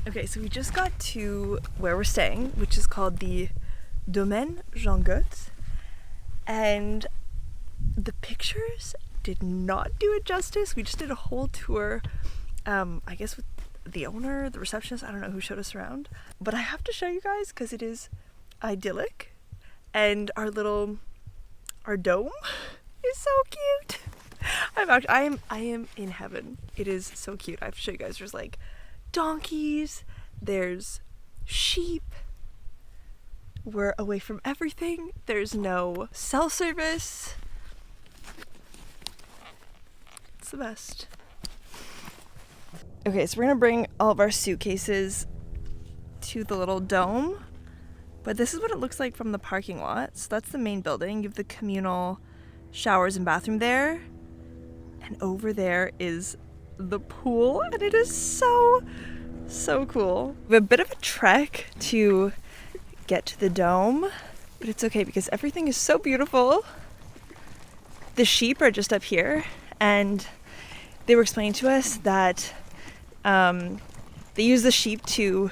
Okay, so we just got to where we're staying, which is called the Domaine Jean Goethe, and the pictures did not do it justice. We just did a whole tour, I guess with the owner, the receptionist, I don't know who showed us around, but I have to show you guys because it is idyllic, and our dome is so cute. I am in heaven. It is so cute. I have to show you guys. There's like donkeys, there's sheep. We're away from everything. There's no cell service. It's the best. Okay, so we're gonna bring all of our suitcases to the little dome, but this is what it looks like from the parking lot. So that's the main building. You have the communal showers and bathroom there, and over there is the pool, and it is so cool. We have a bit of a trek to get to the dome, but it's okay because everything is so beautiful. The sheep are just up here, and they were explaining to us that they use the sheep to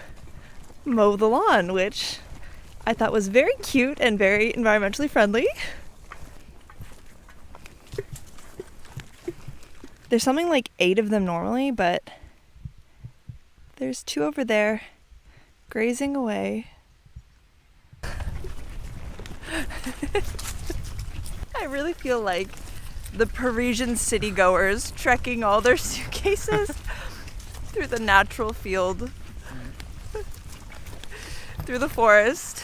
mow the lawn, which I thought was very cute and very environmentally friendly. There's something like 8 of them normally, but there's 2 over there grazing away. I really feel like the Parisian city goers trekking all their suitcases through the natural field, through the forest.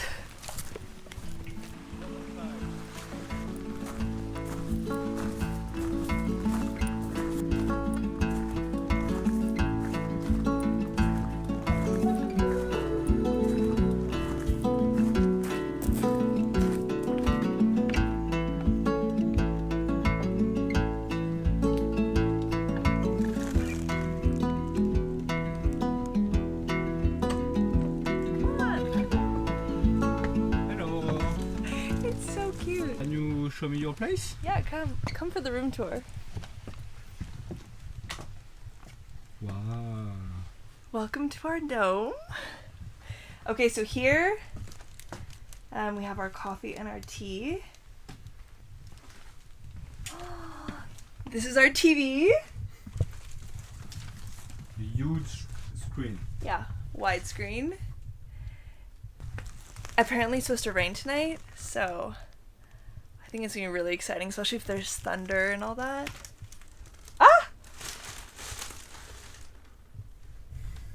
Show me your place? Yeah, come for the room tour. Wow. Welcome to our dome. Okay, so here we have our coffee and our tea. This is our TV. Huge screen. Yeah, widescreen. Apparently it's supposed to rain tonight, so I think it's gonna be really exciting, especially if there's thunder and all that. Ah!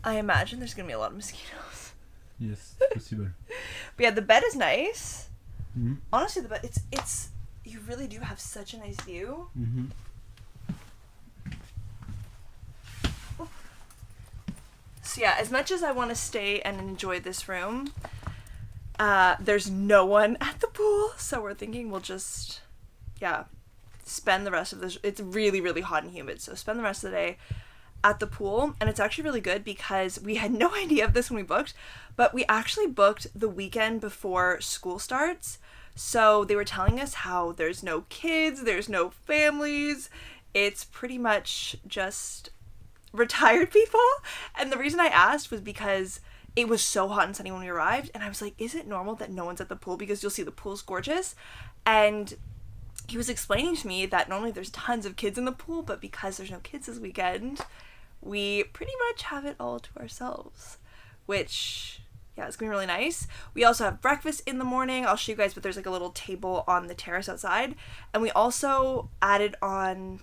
I imagine there's gonna be a lot of mosquitoes. Yes, possible. But yeah, the bed is nice. Mm-hmm. Honestly, the bed, it's you really do have such a nice view. Mm-hmm. So yeah, as much as I want to stay and enjoy this room, there's no one at the pool, so we're thinking we'll just, spend the rest of this. It's really, really hot and humid, so spend the rest of the day at the pool. And it's actually really good because we had no idea of this when we booked, but we actually booked the weekend before school starts. So they were telling us how there's no kids, there's no families. It's pretty much just retired people. And the reason I asked was because it was so hot and sunny when we arrived, and I was like, is it normal that no one's at the pool? Because you'll see the pool's gorgeous. And he was explaining to me that normally there's tons of kids in the pool, but because there's no kids this weekend, we pretty much have it all to ourselves, which, yeah, it's gonna be really nice. We also have breakfast in the morning. I'll show you guys, but there's like a little table on the terrace outside. And we also added on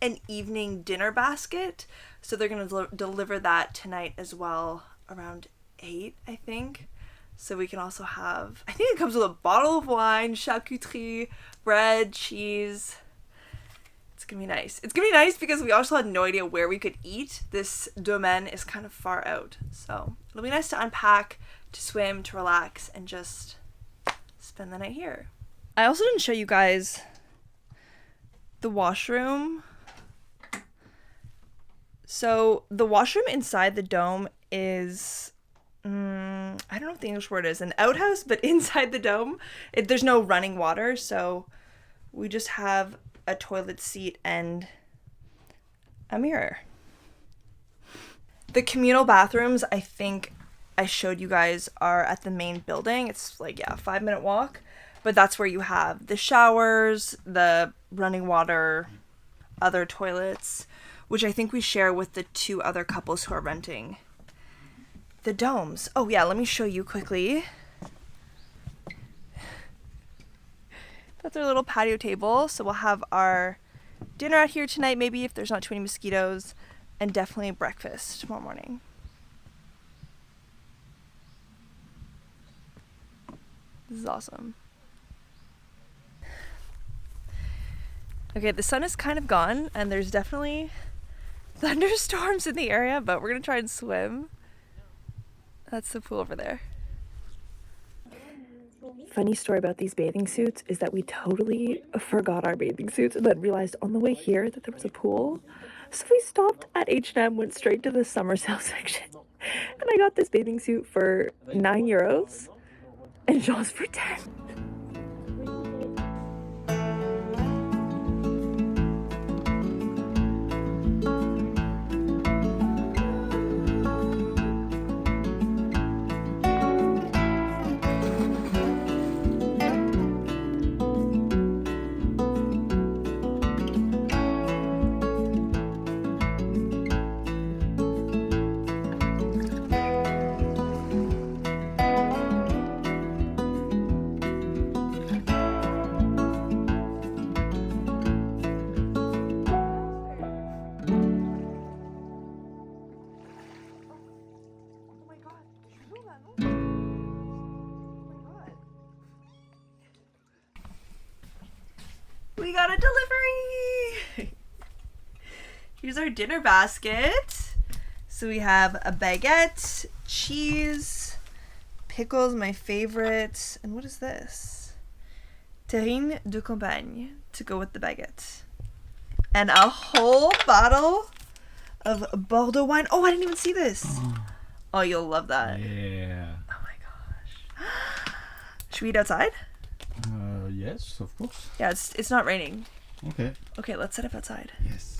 an evening dinner basket. So they're gonna deliver that tonight as well, around 8, I think. So we can also have, I think it comes with a bottle of wine, charcuterie, bread, cheese. It's gonna be nice. It's gonna be nice because we also had no idea where we could eat. This domaine is kind of far out. So it'll be nice to unpack, to swim, to relax, and just spend the night here. I also didn't show you guys the washroom. So the washroom inside the dome is, I don't know what the English word is, an outhouse, but inside the dome, there's no running water, so we just have a toilet seat and a mirror. The communal bathrooms, I think I showed you guys, are at the main building. It's like, yeah, a 5-minute walk. But that's where you have the showers, the running water, other toilets, which I think we share with the 2 other couples who are renting the domes. Oh, yeah, let me show you quickly. That's our little patio table. So we'll have our dinner out here tonight, maybe if there's not too many mosquitoes, and definitely breakfast tomorrow morning. This is awesome. Okay, the sun is kind of gone, and there's definitely thunderstorms in the area, but we're gonna try and swim. That's the pool over there. Funny story about these bathing suits is that we totally forgot our bathing suits and then realized on the way here that there was a pool. So we stopped at H&M, went straight to the summer sale section, and I got this bathing suit for €9 and Jean's for 10. We got a delivery! Here's our dinner basket. So we have a baguette, cheese, pickles, my favorite, and what is this? Terrine de campagne to go with the baguette. And a whole bottle of Bordeaux wine. Oh, I didn't even see this. Oh, you'll love that. Yeah. Oh my gosh. Should we eat outside? Yes, of course. Yeah, it's not raining. Okay. Okay, let's set up outside. Yes.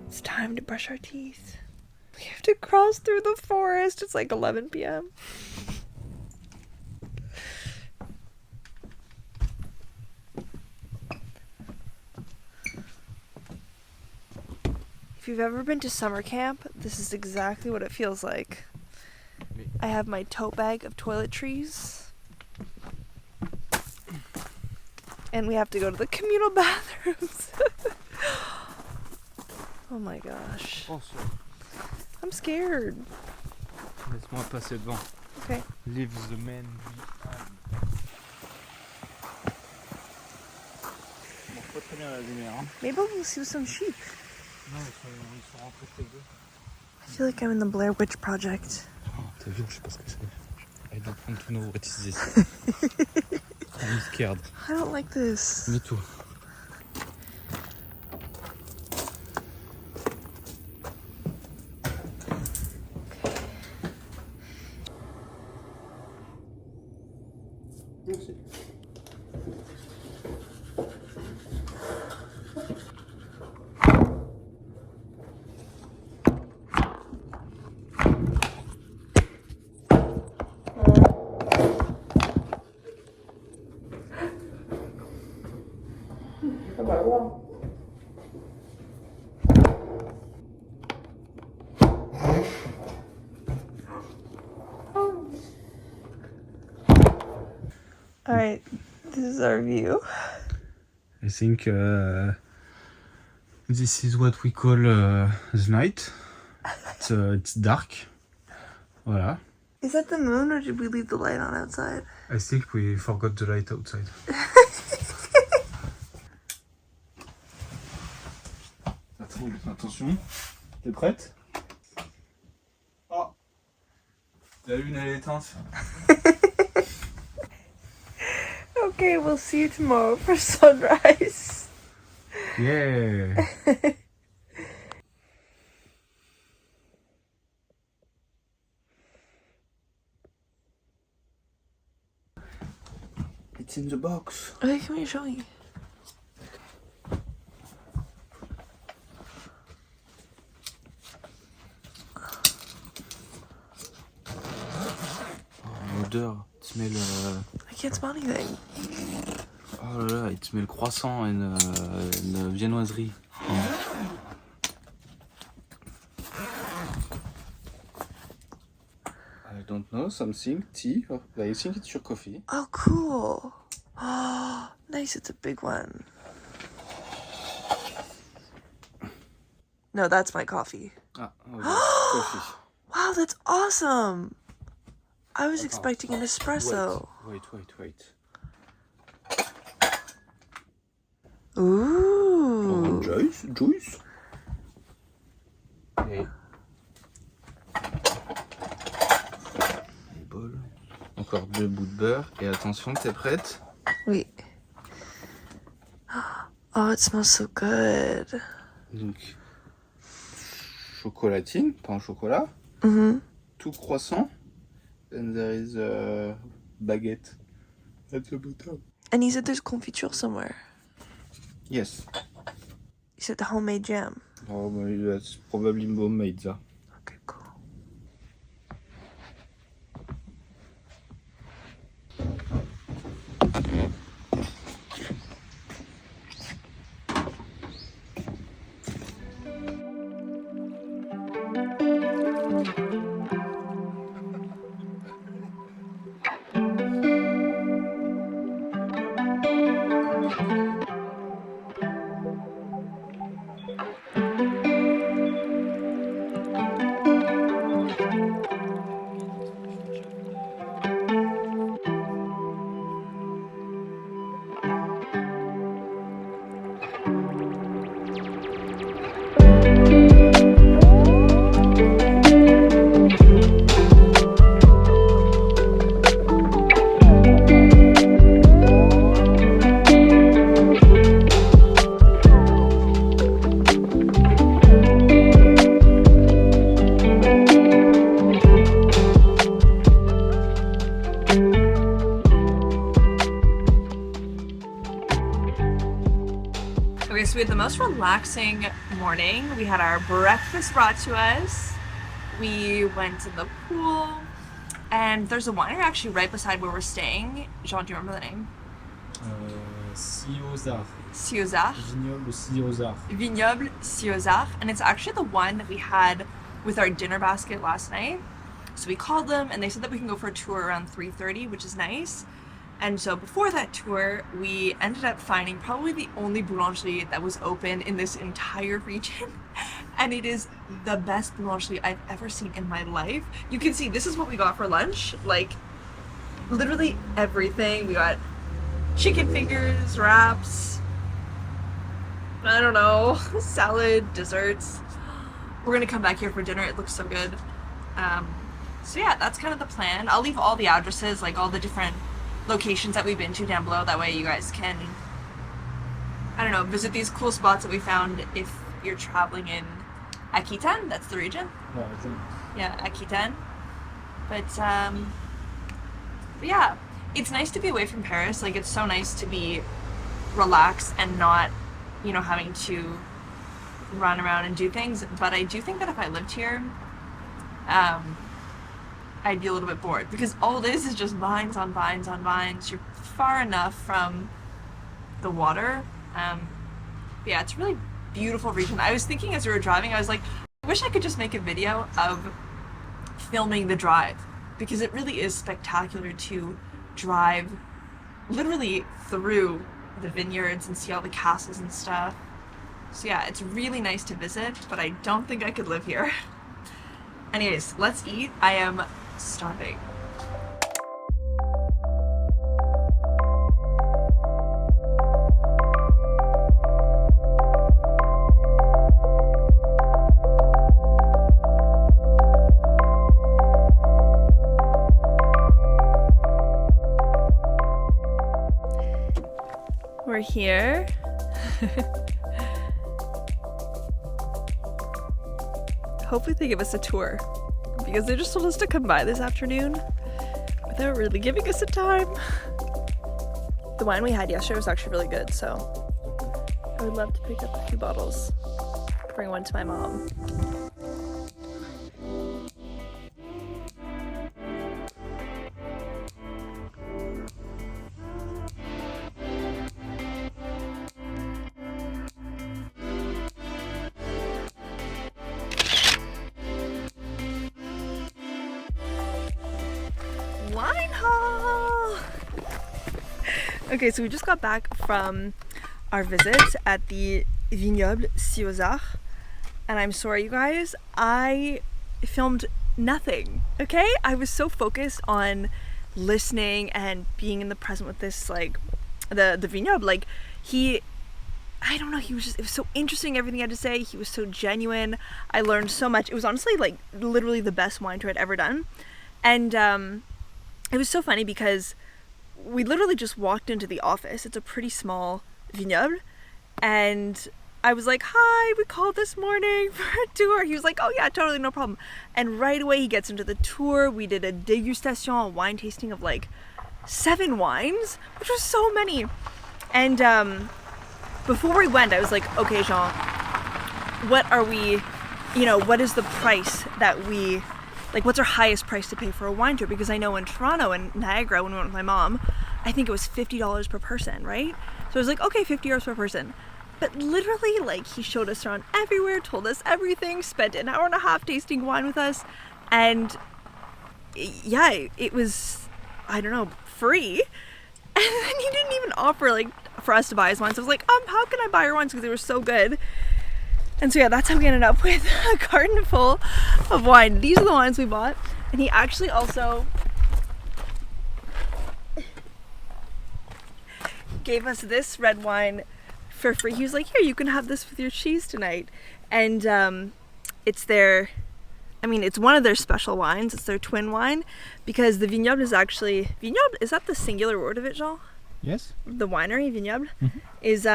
It's time to brush our teeth. We have to cross through the forest. It's like 11 p.m. If you've ever been to summer camp, this is exactly what it feels like. I have my tote bag of toiletries. And we have to go to the communal bathrooms. Oh my gosh. I'm scared. Laisse-moi passer devant. Okay. Leave the man behind. Bon, pas très bien la lumière, hein. Maybe we'll see some sheep. Non, ils sont rentrés chez eux. I feel like I'm in the Blair Witch Project. Oh, t'as vu, je sais pas ce que c'est. Elle doit prendre tous nos rétisations. I'm scared. I don't like this. Me too. Alright, this is our view. I think this is what we call the night. It's dark. Voilà. Is that the moon or did we leave the light on outside? I think we forgot the light outside. Attention, t'es prête? Oh, la lune elle est éteinte. Okay, we'll see you tomorrow for sunrise. Yeah. It's in the box. Okay, can you show me? L'odeur, it smells. I can't smell anything. Oh là là, it smells croissant and viennoiserie. I don't know, something, tea, or I think it's your coffee. Oh, cool. Oh, nice, it's a big one. No, that's my coffee. Ah, okay. Coffee. Wow, that's awesome. I was expecting an espresso. Wait. Ooh. Juice. Et... bol. Encore 2 bouts de beurre. Et attention, t'es prête? Oui. Oh, it smells so good. Donc, chocolatine, pain au chocolat. Mm-hmm. Tout croissant. And there is a baguette at the bottom. And you said there's confiture somewhere. Yes. You said the homemade jam. Oh, that's probably homemade, that. Okay, cool. Okay, so we had the most relaxing morning. We had our breakfast brought to us. We went to the pool. And there's a winery actually right beside where we're staying. Jean, do you remember the name? Ciozard. Ciozard. Vignoble Ciozard. Vignoble Ciozard. And it's actually the one that we had with our dinner basket last night. So we called them and they said that we can go for a tour around 3:30, which is nice. And so before that tour, we ended up finding probably the only boulangerie that was open in this entire region. And it is the best boulangerie I've ever seen in my life. You can see this is what we got for lunch. Like, literally everything. We got chicken fingers, wraps, I don't know, salad, desserts. We're gonna come back here for dinner. It looks so good. So yeah, that's kind of the plan. I'll leave all the addresses, like all the different locations that we've been to down below. That way you guys can, I don't know, visit these cool spots that we found if you're traveling in Aquitaine. That's the region. Yeah, I think. Yeah, Aquitaine. But yeah, it's nice to be away from Paris. Like, it's so nice to be relaxed and not, you know, having to run around and do things. But I do think that if I lived here, I'd be a little bit bored because all it is just vines on vines on vines. You're far enough from the water. Yeah, it's a really beautiful region. I was thinking as we were driving, I was like, I wish I could just make a video of filming the drive because it really is spectacular to drive literally through the vineyards and see all the castles and stuff. So yeah, it's really nice to visit, but I don't think I could live here. Anyways, let's eat. I am stopping. We're here. Hopefully they give us a tour, because they just told us to come by this afternoon without really giving us a time. The wine we had yesterday was actually really good, so I would love to pick up a few bottles, bring one to my mom. Wine haul! Okay, so we just got back from our visit at the Vignoble Ciozard, and I'm sorry you guys, I filmed nothing, okay? I was so focused on listening and being in the present with this, like, the Vignoble, like, I don't know, it was so interesting, everything he had to say. He was so genuine. I learned so much. It was honestly, like, literally the best wine tour I'd ever done. And, it was so funny because we literally just walked into the office. It's a pretty small vignoble. And I was like, hi, we called this morning for a tour. He was like, oh yeah, totally, no problem. And right away he gets into the tour. We did a degustation, a wine tasting of like 7 wines, which was so many. And before we went, I was like, okay, Jean, what are we, what is the price that we, like, what's our highest price to pay for a wine tour? Because I know in Toronto and Niagara, when we went with my mom, I think it was $50 per person, right? So I was like, okay, €50 per person. But literally, like, he showed us around everywhere, told us everything, spent an hour and a half tasting wine with us. And yeah, it was, I don't know, free. And then he didn't even offer, like, for us to buy his wine. So I was like, how can I buy your wines? Because they were so good. And so yeah, that's how we ended up with a carton full of wine. These are the wines we bought. And he actually also gave us this red wine for free. He was like, here, you can have this with your cheese tonight. And it's it's one of their special wines. It's their twin wine, because the vignoble is actually, vignoble, is that the singular word of it, Jean? Yes. The winery, vignoble, is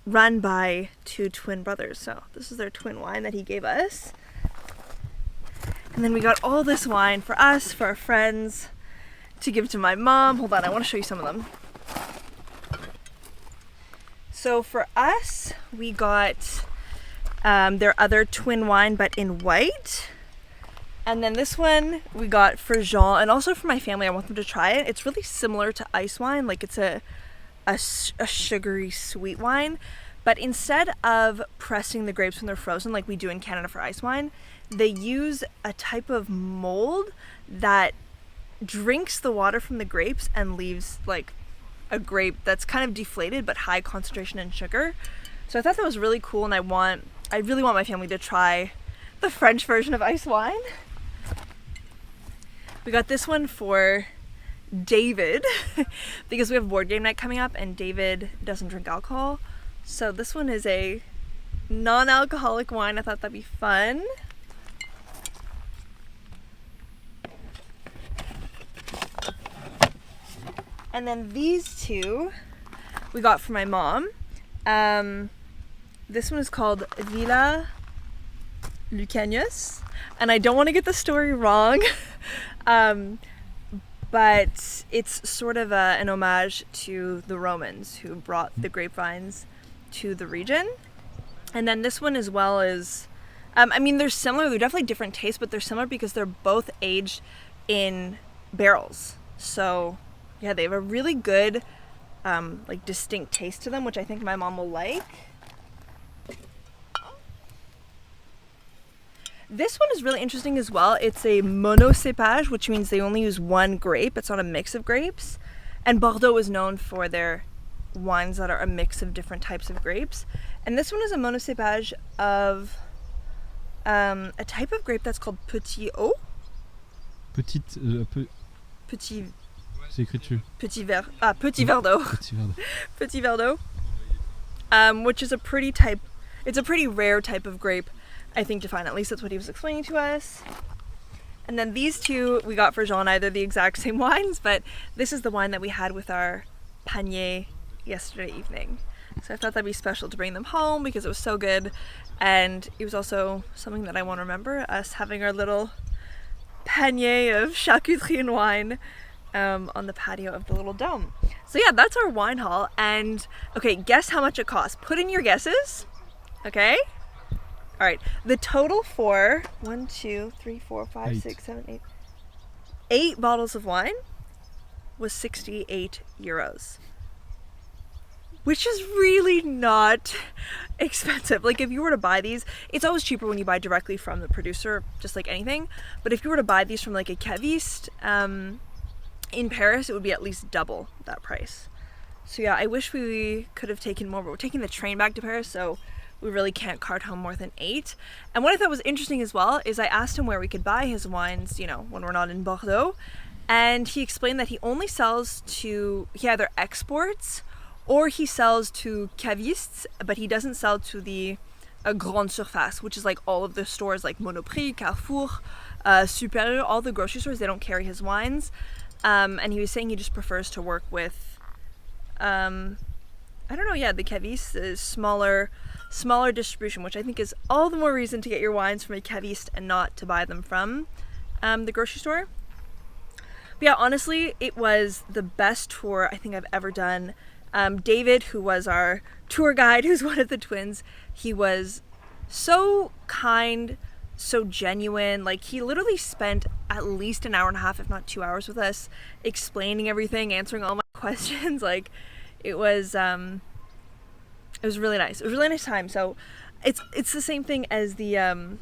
run by 2 twin brothers. So this is their twin wine that he gave us. And then we got all this wine for us, for our friends, to give to my mom. Hold on, I want to show you some of them. So for us, we got their other twin wine, but in white. And then this one we got for Jean, and also for my family. I want them to try it. It's really similar to ice wine, like it's a sugary sweet wine, but instead of pressing the grapes when they're frozen like we do in Canada for ice wine, they use a type of mold that drinks the water from the grapes and leaves like a grape that's kind of deflated but high concentration in sugar. So I thought that was really cool, and I really want my family to try the French version of ice wine. We got this one for David because we have board game night coming up and David doesn't drink alcohol. So this one is a non-alcoholic wine. I thought that'd be fun. And then these 2 we got for my mom. This one is called Villa Lucanius, and I don't want to get the story wrong. But it's sort of an homage to the Romans who brought the grapevines to the region. And then this one as well is, they're similar. They're definitely different tastes, but they're similar because they're both aged in barrels. So yeah, they have a really good, distinct taste to them, which I think my mom will like. This one is really interesting as well. It's a monocépage, which means they only use one grape. It's not a mix of grapes. And Bordeaux is known for their wines that are a mix of different types of grapes. And this one is a monocépage of a type of grape that's called Petit Haut. petite... Petit... C'est écrit dessus. Petit verre. Ah, petit verre d'eau. Petit verre d'eau. Petit verre d'eau. Which is a pretty rare type of grape, I think, to find. At least that's what he was explaining to us. And then these two we got for Jean, either the exact same wines, but this is the wine that we had with our panier yesterday evening. So I thought that'd be special to bring them home because it was so good. And it was also something that I want to remember, us having our little panier of charcuterie and wine on the patio of the little dome. So yeah, that's our wine haul. And okay, guess how much it costs. Put in your guesses. Okay? All right. The total for 1, 2, 3, 4, 5, 6, 7, 8. 8 bottles of wine was 68 euros. Which is really not expensive. Like if you were to buy these, it's always cheaper when you buy directly from the producer, just like anything. But if you were to buy these from like a caviste in Paris, it would be at least double that price. So yeah, I wish we could have taken more, but we're taking the train back to Paris, so we really can't cart home more than 8. And what I thought was interesting as well is I asked him where we could buy his wines, you know, when we're not in Bordeaux. And he explained that he only sells to, he either exports or he sells to cavistes, but he doesn't sell to the grande surface, which is like all of the stores like Monoprix, Carrefour, Supérieur, all the grocery stores. They don't carry his wines. And he was saying he just prefers to work with, I don't know, yeah, the cavistes, is smaller distribution, which I think is all the more reason to get your wines from a caviste and not to buy them from the grocery store. But yeah, honestly, it was the best tour I think I've ever done. David, who was our tour guide, who's one of the twins, he was so kind, so genuine. Like he literally spent at least an hour and a half, if not 2 hours with us, explaining everything, answering all my questions. Like it was really nice. It was a really nice time. So it's the same thing as the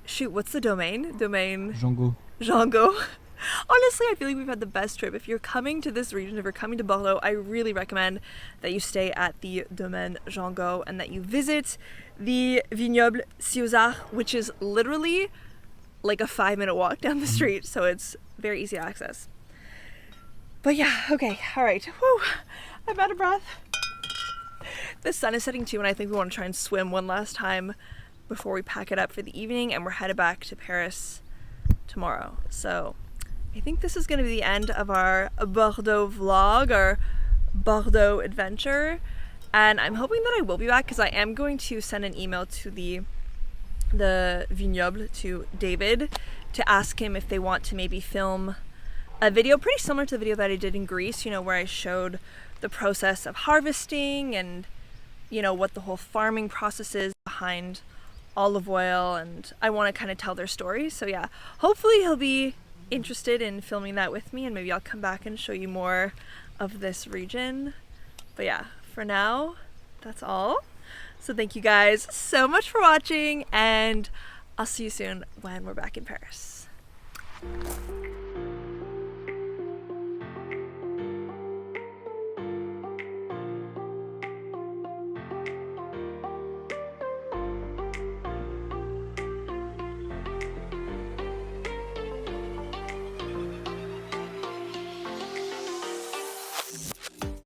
shoot, what's the domain? Jango. Honestly, I feel like we've had the best trip. If you're coming to this region, if you're coming to Bordeaux, I really recommend that you stay at the Domaine Jango and that you visit the Vignoble Ciossard, which is literally like a 5-minute walk down the street, so it's very easy to access. But yeah, okay, all right. Whew, I'm out of breath. The sun is setting too, and I think we want to try and swim one last time before we pack it up for the evening, and we're headed back to Paris tomorrow. So I think this is going to be the end of our Bordeaux vlog, our Bordeaux adventure. And I'm hoping that I will be back because I am going to send an email to the vignoble, to David, to ask him if they want to maybe film a video pretty similar to the video that I did in Greece, you know, where I showed the process of harvesting and, you know, what the whole farming process is behind olive oil, and I want to kind of tell their story. So yeah, hopefully he'll be interested in filming that with me, and maybe I'll come back and show you more of this region. But yeah, for now, that's all. So thank you guys so much for watching, and I'll see you soon when we're back in Paris.